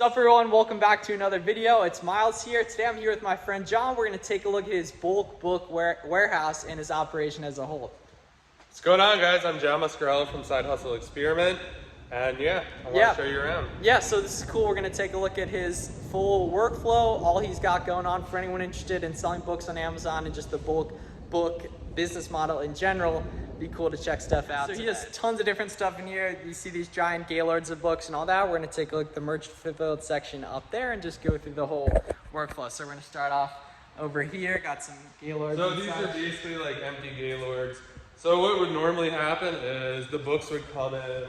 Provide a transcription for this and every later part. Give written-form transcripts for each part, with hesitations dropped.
What's up everyone, welcome back to another video. It's Miles here. Today I'm here with my friend John. We're going to take a look at his bulk book warehouse and his operation as a whole. What's going on, guys? I'm John Muscarella from Side Hustle Experiment, and I want to show you around. Yeah, so this is cool. We're going to take a look at his full workflow, all he's got going on for anyone interested in selling books on Amazon and just the bulk book business model in general. Be cool to check stuff out. So he has tons of different stuff in here. You see these giant gaylords of books and all that. We're going to take a look at the merchant fulfilled section up there and just go through the whole workflow. So we're going to start off over here. Got some gaylords. So these are basically like empty gaylords. So what would normally happen is the books would come in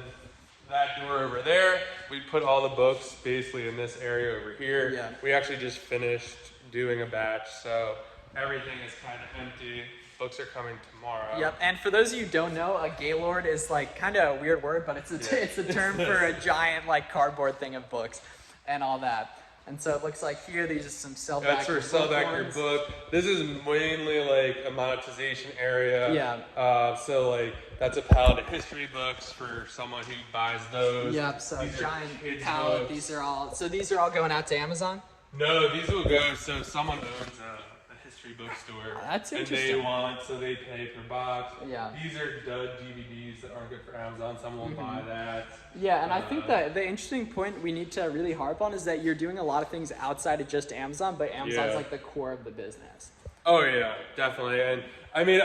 that door over there. We'd put all the books basically in this area over here. Yeah. We actually just finished doing a batch, so everything is kind of empty. Books are coming tomorrow. Yep, and for those of you who don't know, a gaylord is like kind of a weird word, but it's a term for a giant like cardboard thing of books and all that. And so it looks like here, these are some sell back. That's for sell back your book. This is mainly like a monetization area. Yeah. So like that's a pallet of history books for someone who buys those. Yep. So these giant pallet. These are all going out to Amazon. No, these will go. So someone owns a history bookstore. That's And interesting. they want, so they pay per box. Yeah. These are dud DVDs that aren't good for Amazon. Someone will buy that. Yeah, and I think that the interesting point we need to really harp on is that you're doing a lot of things outside of just Amazon, but Amazon's like the core of the business. Oh yeah, definitely. And I mean,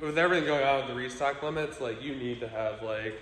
with everything going on with the restock limits, like you need to have like,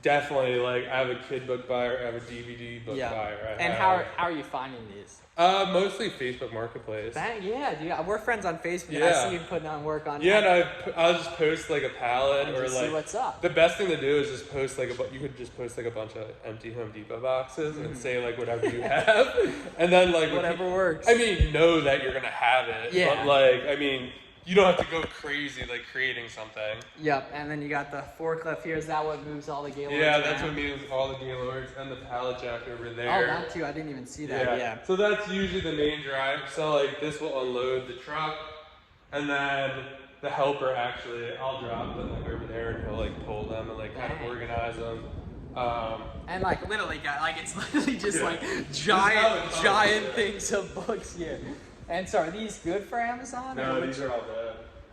definitely like I have a kid book buyer, I have a DVD book buyer. And how are you finding these? Mostly Facebook Marketplace. Dude, we're friends on Facebook. Yeah. I see you putting on work on. Yeah, and I'll just post like a pallet and or just like. see what's up. The best thing to do is just post like you could just post like a bunch of empty Home Depot boxes and say like whatever you have, and then like whatever works. I mean, know that you're gonna have it. Yeah. But like, I mean, you don't have to go crazy like creating something. Yep, and then you got the forklift here. Is that what moves all the gaylords? Yeah, that's what moves all the gaylords and the pallet jack over there. Oh, that too. I didn't even see that. Yeah. So that's usually the main drive. So like this will unload the truck, and then the helper actually, I'll drop them like over there and he'll like pull them and like kind of organize them. And like literally, it's literally just like giant things of books here. And so are these good for Amazon? No, these are all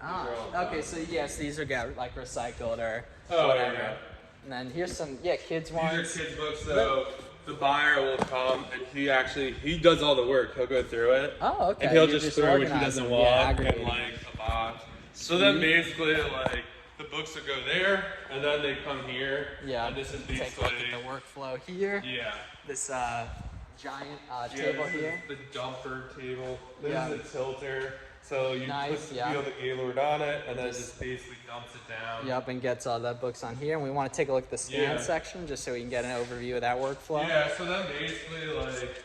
bad. Okay, so yes, these are like recycled or whatever. Yeah. And then here's some kids ones. These are kids books, so the buyer will come and he does all the work. He'll go through it. Oh, okay. And he'll just throw what he doesn't want in like a box. So then basically like the books will go there and then they come here. Yeah. And this is basically take a look at the workflow here. Yeah. This giant table here. The dumper table. This is a tilter. So you feel the gaylord on it and then it just basically dumps it down. Yep, and gets all the books on here. And we want to take a look at the scan section just so we can get an overview of that workflow. Yeah, so then basically like,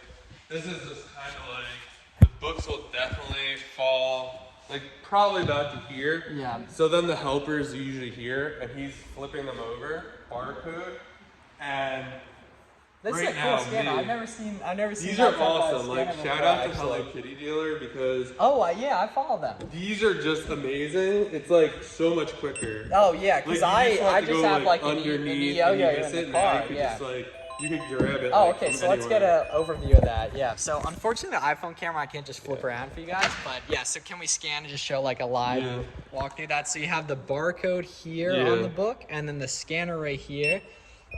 this is just kind of like, the books will definitely fall like probably about to here. Yeah. So then the helper's usually here and he's flipping them over, barcode, and this is a cool scanner. I've never seen. These are awesome. Like shout out to Hello Kitty Dealer because. Oh yeah, I follow them. These are just amazing. It's like so much quicker. Oh yeah, because like, I just have like underneath in the car. Just, like, you could grab it. Oh, like, okay. So anywhere. let's get an overview of that. Yeah. So unfortunately, the iPhone camera I can't just flip around for you guys. But yeah, so can we scan and just show like a live walk through that? So you have the barcode here on the book, and then the scanner right here.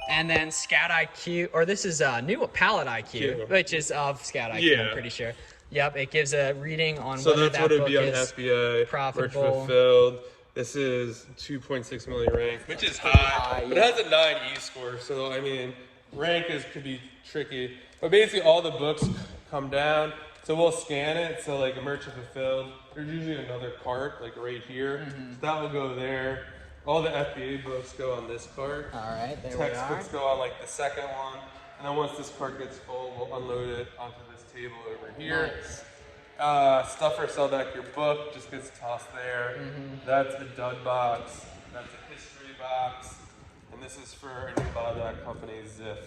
And then Scout IQ, or this is a new Pallet IQ, which is of Scout IQ, I'm pretty sure. Yep, it gives a reading on whether that book is profitable. Merchant fulfilled. This is 2.6 million rank, which is high, but it has a 9 E-score. So I mean, rank could be tricky. But basically, all the books come down. So we'll scan it. So like a merchant fulfilled, there's usually another cart like right here. So that will go there. All the FBA books go on this cart. All right, there we are. Textbooks go on like the second one. And then once this cart gets full, we'll unload it onto this table over here. Nice. Stuff for sell back your book just gets tossed there. That's a dud box. That's a history box. And this is for a new buyback company, Ziff.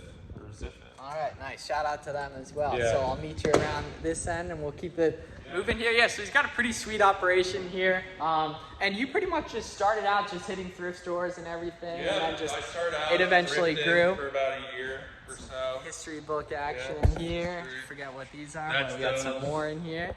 RESELLING. All right, nice. Shout out to them as well. Yeah. So I'll meet you around this end, and we'll keep it moving here. Yeah, so he's got a pretty sweet operation here. And you pretty much just started out just hitting thrift stores and everything. Yeah, and then just I started out it eventually thrifting grew. for about a year or so. History book action here. Forget what these are. That's But we got some more in here.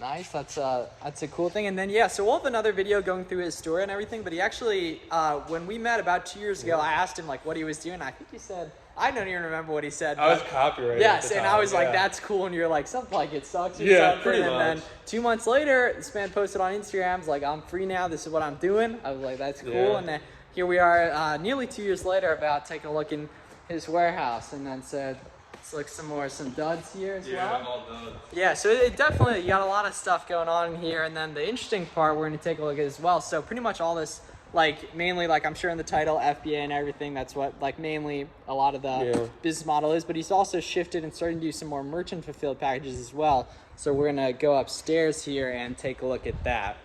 Nice, that's a cool thing. And then yeah, so we'll have another video going through his story and everything. But he actually, when we met about 2 years ago, I asked him like what he was doing. I think he said, I don't even remember what he said. I was copywriting. Yes, at the and time, I was like, yeah. that's cool. And you're like, something like it sucks or Yeah, something. pretty and then much. 2 months later, this man posted on Instagram, was like, I'm free now. This is what I'm doing. I was like, that's cool. Yeah. And then here we are, nearly 2 years later, about taking a look in his warehouse, and then said, let's look some duds here as Yeah, well. all done. Yeah, so it definitely, you got a lot of stuff going on here. And then the interesting part we're going to take a look at as well. So pretty much all this, like mainly, like I'm sure in the title, FBA and everything, that's what like mainly a lot of the business model is. But he's also shifted and starting to do some more merchant fulfilled packages as well. So we're going to go upstairs here and take a look at that.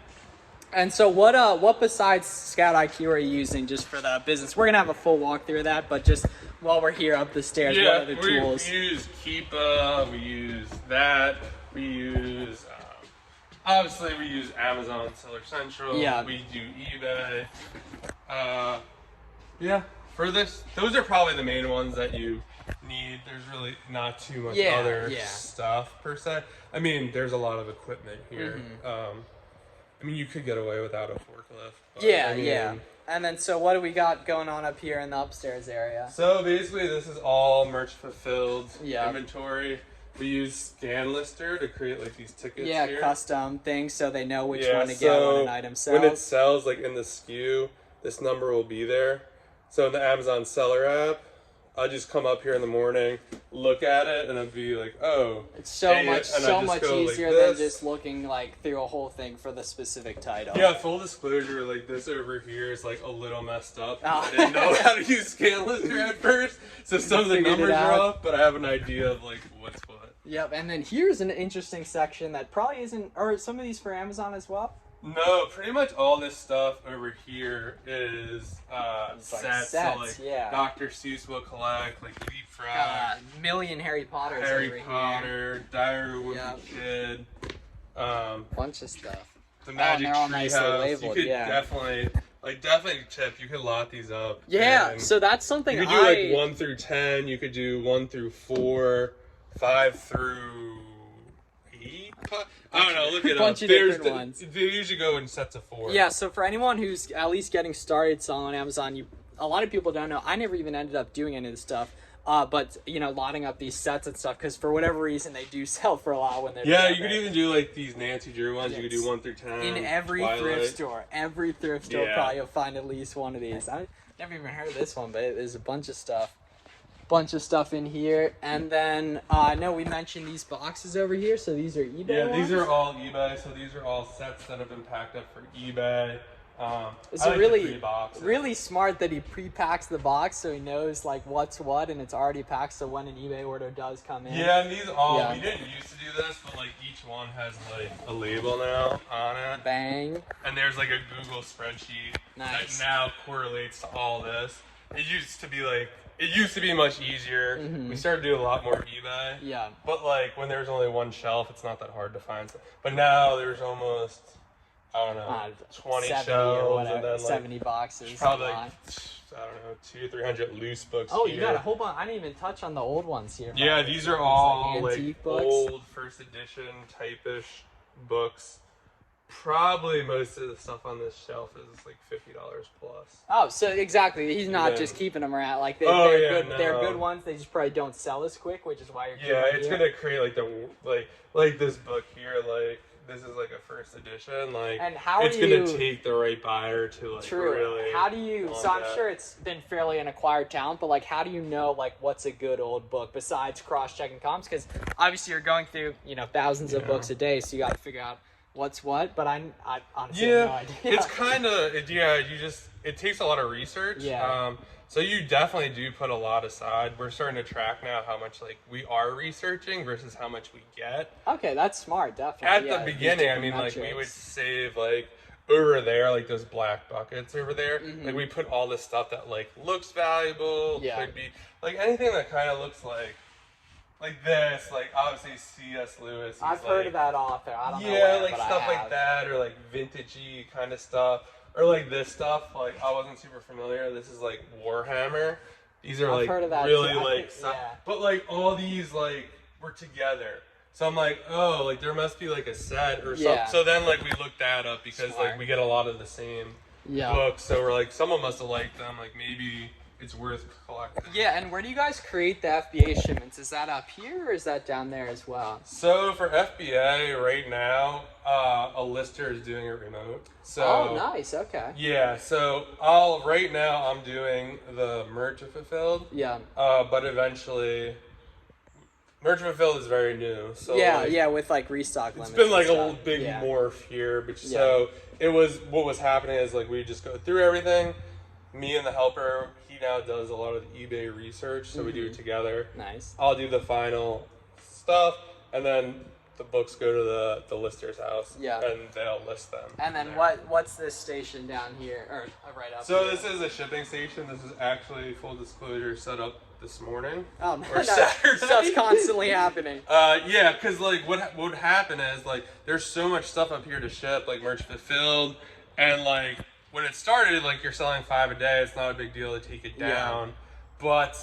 And so what besides Scout IQ are you using just for the business? We're going to have a full walkthrough of that, but just while we're here up the stairs, what are the tools? We use Keepa, we use that, we use, obviously we use Amazon Seller Central, Yeah. we do eBay. Yeah, for this, those are probably the main ones that you need. There's really not too much other stuff per se. I mean, there's a lot of equipment here. I mean, you could get away without a forklift. But, I mean, And then, so what do we got going on up here in the upstairs area? So basically, this is all merch fulfilled Yeah. inventory. We use ScanLister to create like these tickets. Yeah, here. custom things so they know which Yeah, one to get when so an item sells. when it sells, like in the SKU, this number will be there. So in the Amazon Seller app, I just come up here in the morning, look at it, and I'd be like, oh. It's so hey, much and I just go like easier this. than just looking like through a whole thing for the specific title. Yeah, full disclosure, like this over here is like a little messed up. Oh. I didn't know how to use ScanLister at first, so some of the figured it numbers are out. off, but I have an idea of like what's what. Yep, and then here's an interesting section that probably isn't, or some of these for Amazon as well? No, pretty much all this stuff over here is It's like sets. sets, So like yeah. Dr. Seuss will collect like Leapfrog, Got a million Harry Potters over Harry here. Potter, Diary of a Yeah. Wimpy Kid, Bunch of stuff. the and Magic they're all Treehouse. nicely labeled, You could yeah. definitely tip. You could lot these up. Yeah, and so that's something you could do like 1 through 10. You could do 1 through 4, 5 through 8. I don't know. Look it up. Bunch of different ones. They usually go in sets of 4. Yeah, so for anyone who's at least getting started selling on Amazon, a lot of people don't know. I never even ended up doing any of this stuff. But lotting up these sets and stuff because for whatever reason they do sell for a lot when they're Yeah, you together. could even do like these Nancy Drew ones. You could do Yes. 1 through 10. In every Twilight. thrift store. Every thrift store Yeah. probably you'll find at least one of these. I never even heard of this one, but there's a bunch of stuff. Bunch of stuff in here. And then I know we mentioned these boxes over here, so these are eBay Yeah, ones? these are all eBay. So these are all sets that have been packed up for eBay. Is I it like really, to pre-box it. really smart that he pre-packs the box so he knows like what's what and it's already packed so when an eBay order does come in. Yeah, and these all, Yeah. we didn't used to do this, but like each one has like a label now on it. Bang. And there's like a Google spreadsheet Nice. that now correlates to all this. It used to be much easier. We started doing a lot more eBay. Yeah. But like when there's only one shelf, it's not that hard to find. But now there's almost, I don't know, 20 70 or shelves whatever, and then like 70 boxes. probably a like, lot. I don't know, 200 or 300 loose books. Oh, here. you got a whole bunch. I didn't even touch on the old ones here. Yeah, probably. these are These, all like antique books. old first edition type-ish books. Probably most of the stuff on this shelf is like $50 plus. Oh, so exactly. He's not Yeah. just keeping them around. Like Oh, they're yeah, good. They're no. good ones. They just probably don't sell as quick, which is why you're. Yeah, keeping it's them gonna create like like this book here. Like this is like a first edition. Like And how it's are you- gonna take the right buyer to like True. really. How do you? want So I'm that. sure it's been fairly an acquired talent, but like, how do you know like what's a good old book besides cross-checking comps? Because obviously you're going through thousands of Yeah. books a day, so you got to figure out what's what. But I honestly have no idea. It's kind of it takes a lot of research. Yeah. So you definitely do put a lot aside. We're starting to track now how much like we are researching versus how much we get. Okay, that's smart. Definitely. At Yeah, the these beginning, I different mean, like we would metrics. save like over there, like those black buckets over there, like we put all this stuff that like looks valuable, could be like anything that kind of looks like this, like obviously C.S. Lewis. I've heard of that author. I don't know yeah, where, like but stuff I like that, or like vintagey kind of stuff, or like this stuff. Like I wasn't super familiar. This is like Warhammer. These are I've like heard of that really too. like, but like all these like were together. So I'm like, oh, like there must be like a set or something. So then like we looked that up because like we get a lot of the same books. So we're like, someone must have liked them. Like maybe it's worth collecting. Yeah, and where do you guys create the FBA shipments? Is that up here or is that down there as well? So for FBA right now, a lister is doing it remote. So oh, nice. Okay. Yeah. So right now I'm doing the merchant fulfilled. Yeah. But eventually, merchant fulfilled is very new. So yeah, with like restock limits. It's been like a stuff. little big morph here, but so it was. What was happening is like we just go through everything. Me and the helper, he now does a lot of the eBay research, so we do it together. Nice. I'll do the final stuff, and then the books go to the lister's house, and they'll list them. And then what's this station down here, or right up So here? this is a shipping station. This is actually, full disclosure, set up this morning. Oh, no, or Saturday. Stuff's constantly happening. Yeah, because like what would happen is like there's so much stuff up here to ship, like merch fulfilled, and like when it started, like you're selling 5 a day, it's not a big deal to take it down. But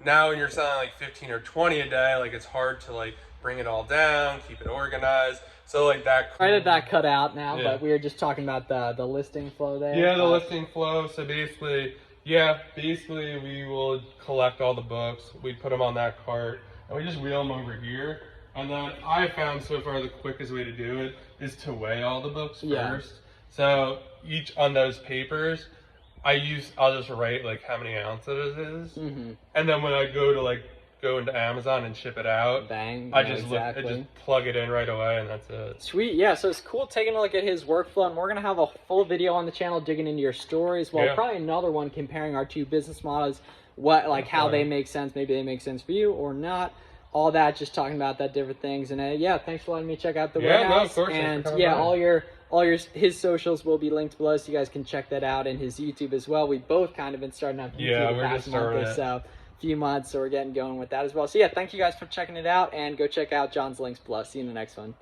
now when you're selling like 15 or 20 a day, like it's hard to like bring it all down, keep it organized. So like that. Right at that cut out now, but we were just talking about the listing flow there. Yeah, the listing flow. So basically, we will collect all the books. We put them on that cart, and we just wheel them over here. And then I found so far the quickest way to do it is to weigh all the books first. So each on those papers, I'll just write like how many ounces it is, and then when I go into Amazon and ship it out, I just plug it in right away, and that's it. Sweet, yeah. So it's cool taking a look at his workflow, and we're gonna have a full video on the channel digging into your stories. Well, probably another one comparing our two business models, how they make sense. Maybe they make sense for you or not. All that, just talking about that different things. And thanks for letting me check out the warehouse. No, of course. And his socials will be linked below, so you guys can check that out, and his YouTube as well. We've both kind of been starting up YouTube the past month or so, few months, so we're getting going with that as well. So thank you guys for checking it out, and go check out John's links below. See you in the next one.